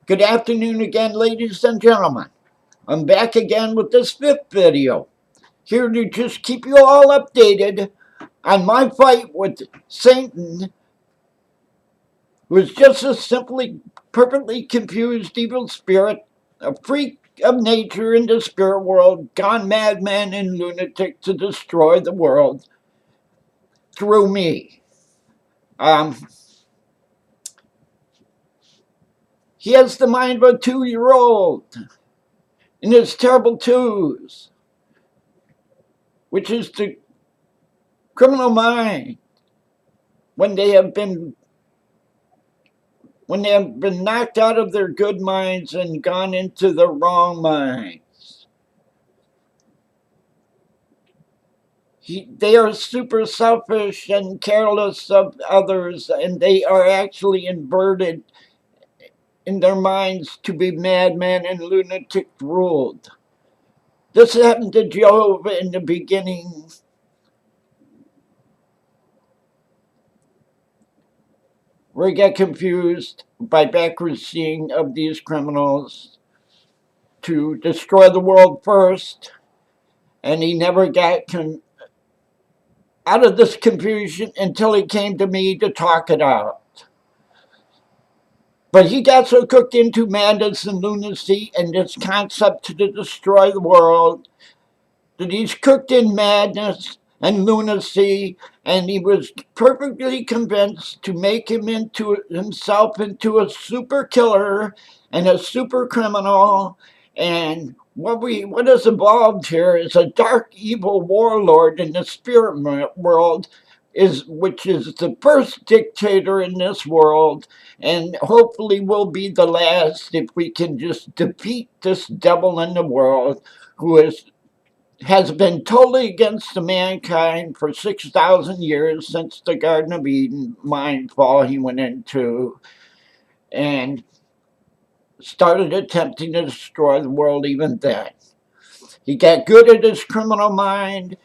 Good afternoon again, ladies and gentlemen. I'm back again with this fifth video, here to just keep you all updated on my fight with Satan, who is just a simply perfectly confused evil spirit, a freak of nature in the spirit world, gone madman and lunatic to destroy the world through me. Um, he has the mind of a 2-year-old in his terrible twos, which is the criminal mind when they have been knocked out of their good minds and gone into the wrong minds. They are super selfish and careless of others, and they are actually inverted in their minds to be madman and lunatic ruled. This happened to Job in the beginning. Where he got confused by backwards seeing of these criminals to destroy the world first, and he never got out of this confusion until he came to me to talk it out. But he got so cooked into madness and lunacy and this concept to destroy the world that he's cooked in madness and lunacy, and he was perfectly convinced to make himself into a super killer and a super criminal. And what has evolved here is a dark evil warlord in the spirit world, which is the first dictator in this world, and hopefully will be the last if we can just defeat this devil in the world, who has been totally against the mankind for 6,000 years since the Garden of Eden mindfall he went into, and started attempting to destroy the world even then. He got good at his criminal mind,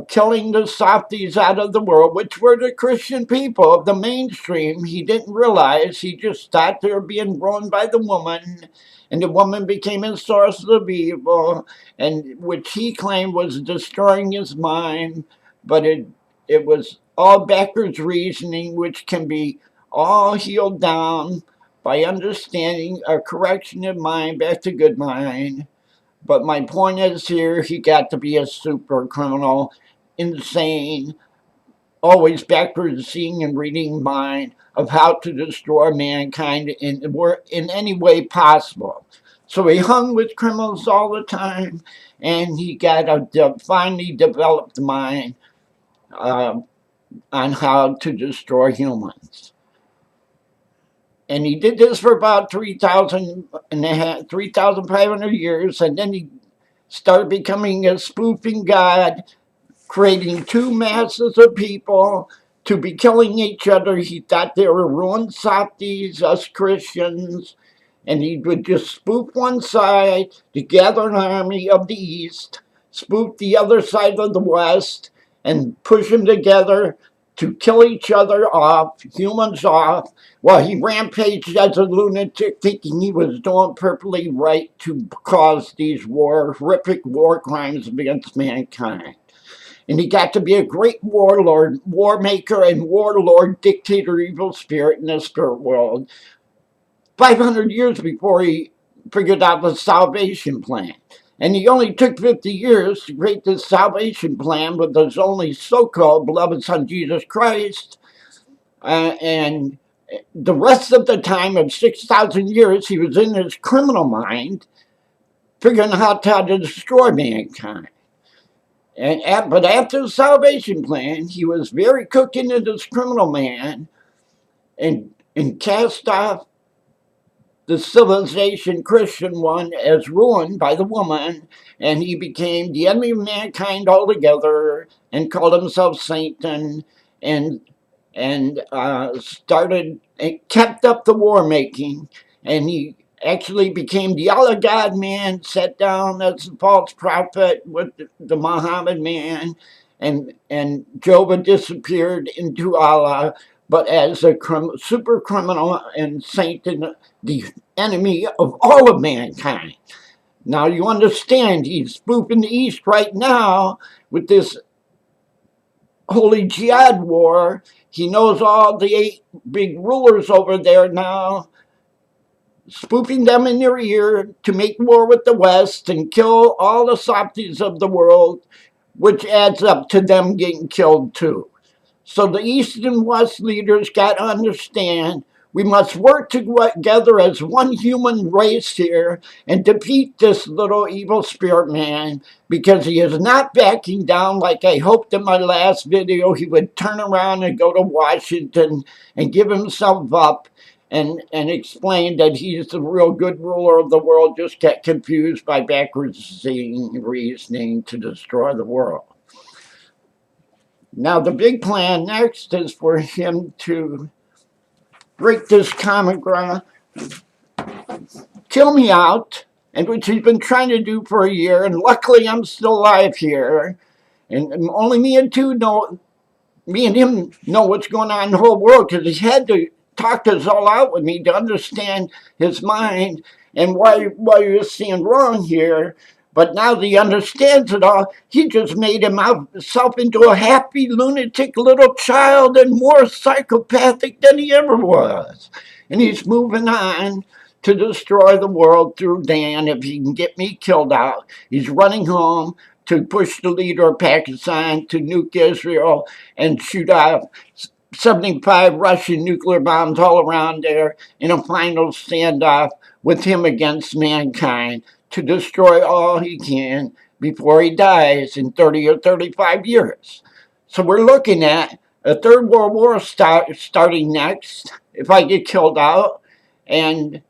killing the softies out of the world, which were the Christian people of the mainstream. He didn't realize. He just thought they were being run by the woman, and the woman became a source of evil, and which he claimed was destroying his mind. But it was all backwards reasoning, which can be all healed down by understanding a correction of mind back to good mind. But my point is here, he got to be a super criminal, insane, always backwards seeing and reading mind of how to destroy mankind in any way possible. So he hung with criminals all the time, and he got a finely developed mind uh, on how to destroy humans. And he did this for about 3,500 years, and then he started becoming a spoofing god, creating two masses of people to be killing each other. He thought they were ruined softies, us Christians, and he would just spoof one side to gather an army of the East, spoof the other side of the West, and push them together to kill each other off, humans off, while he rampaged as a lunatic, thinking he was doing perfectly right to cause these horrific war crimes against mankind. And he got to be a great warlord, war maker, and warlord, dictator, evil spirit in the spirit world 500 years before he figured out the salvation plan. And he only took 50 years to create this salvation plan with his only so-called beloved son, Jesus Christ. And the rest of the time of 6,000 years, he was in his criminal mind, figuring out how to destroy mankind. But after the salvation plan, he was very cooked into this criminal man, and cast off the civilization Christian one as ruined by the woman, and he became the enemy of mankind altogether and called himself Satan, and started and kept up the war making, and he actually became the Allah God man, set down as a false prophet with the Muhammad man, and Job disappeared into Allah but as a super criminal and saint and the enemy of all of mankind. Now you understand he's spoofing the East right now with this holy jihad war. He knows all the 8 big rulers over there now, spoofing them in their ear to make war with the West and kill all the softies of the world, which adds up to them getting killed too. So the East and West leaders got to understand we must work together as one human race here and defeat this little evil spirit man, because he is not backing down. Like I hoped in my last video he would turn around and go to Washington and give himself up and explain that he's the real good ruler of the world, just get confused by backwards reasoning to destroy the world. Now the big plan next is for him to break this common ground, kill me out, and which he's been trying to do for a year, and luckily I'm still alive here, and only me and him know what's going on in the whole world, because he had to talk us all out with me to understand his mind and why you're seeing wrong here. But now that he understands it all, he just made himself into a happy, lunatic little child and more psychopathic than he ever was. And he's moving on to destroy the world through Dan if he can get me killed out. He's running home to push the leader of Pakistan to nuke Israel and shoot off 75 Russian nuclear bombs all around there in a final standoff with him against mankind to destroy all he can before he dies in 30 or 35 years. So we're looking at a third World War starting next if I get killed out, and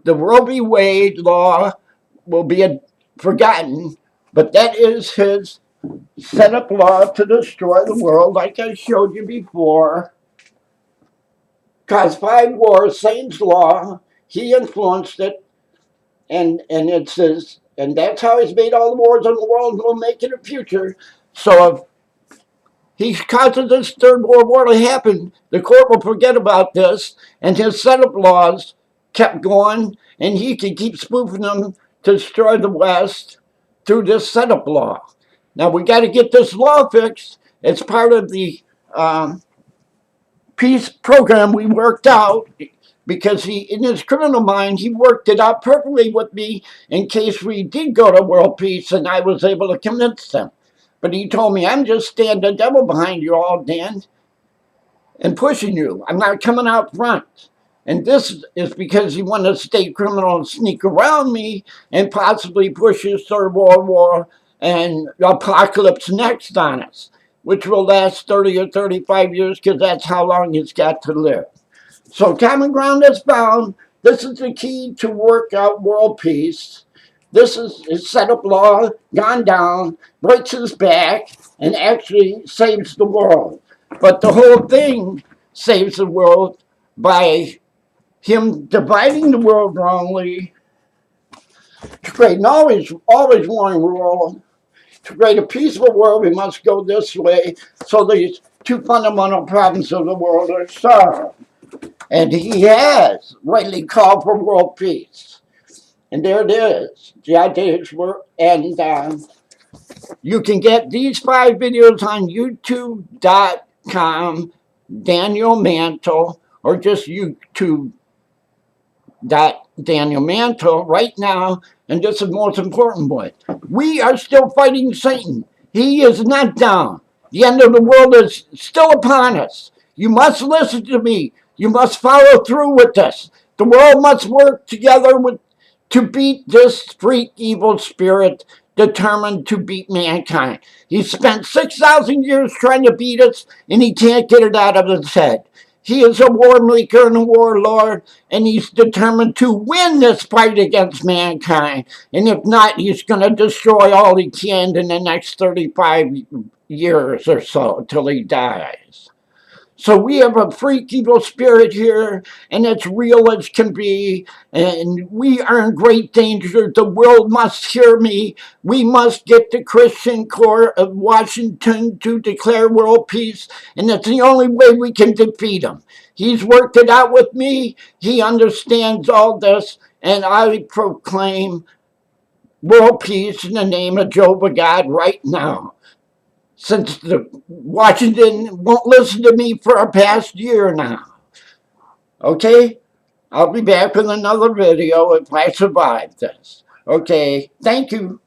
the Roe v. Wade law will be forgotten, but that is his set up law to destroy the world, like I showed you before. Caused 5 wars, Satan's law. He influenced it, and it says, and that's how he's made all the wars in the world and will make in the future. So if he causes this third World War to happen, the court will forget about this, and his setup laws kept going, and he could keep spoofing them to destroy the West through this setup law. Now we got to get this law fixed. It's part of the peace program we worked out, because he, in his criminal mind, he worked it out perfectly with me in case we did go to world peace and I was able to convince them. But he told me, I'm just standing the devil behind you all, Dan, and pushing you. I'm not coming out front. And this is because he wanted a state criminal to sneak around me and possibly push his third World War and apocalypse next on us, which will last 30 or 35 years, because that's how long he's got to live. So common ground is found. This is the key to work out world peace. This is his setup law gone down, breaks his back, and actually saves the world. But the whole thing saves the world by him dividing the world wrongly, to create an always one rule. To create a peaceful world, we must go this way, so these 2 fundamental problems of the world are solved. And he has rightly called for world peace. And there it is. And you can get these 5 videos on youtube.com, Daniel Mantle, or just youtube.Daniel Mantle right now. And this is the most important one. We are still fighting Satan. He is not down. The end of the world is still upon us. You must listen to me. You must follow through with this. The world must work together to beat this freak evil spirit determined to beat mankind. He spent 6,000 years trying to beat us, and he can't get it out of his head. He is a war maker and a warlord, and he's determined to win this fight against mankind. And if not, he's going to destroy all he can in the next 35 years or so until he dies. So we have a freak evil spirit here, and it's real as can be, and we are in great danger. The world must hear me. We must get the Christian core of Washington to declare world peace, and it's the only way we can defeat him. He's worked it out with me. He understands all this, and I proclaim world peace in the name of Jehovah God right now, since the Washington won't listen to me for a past year now. Okay? I'll be back with another video if I survive this. Okay, thank you.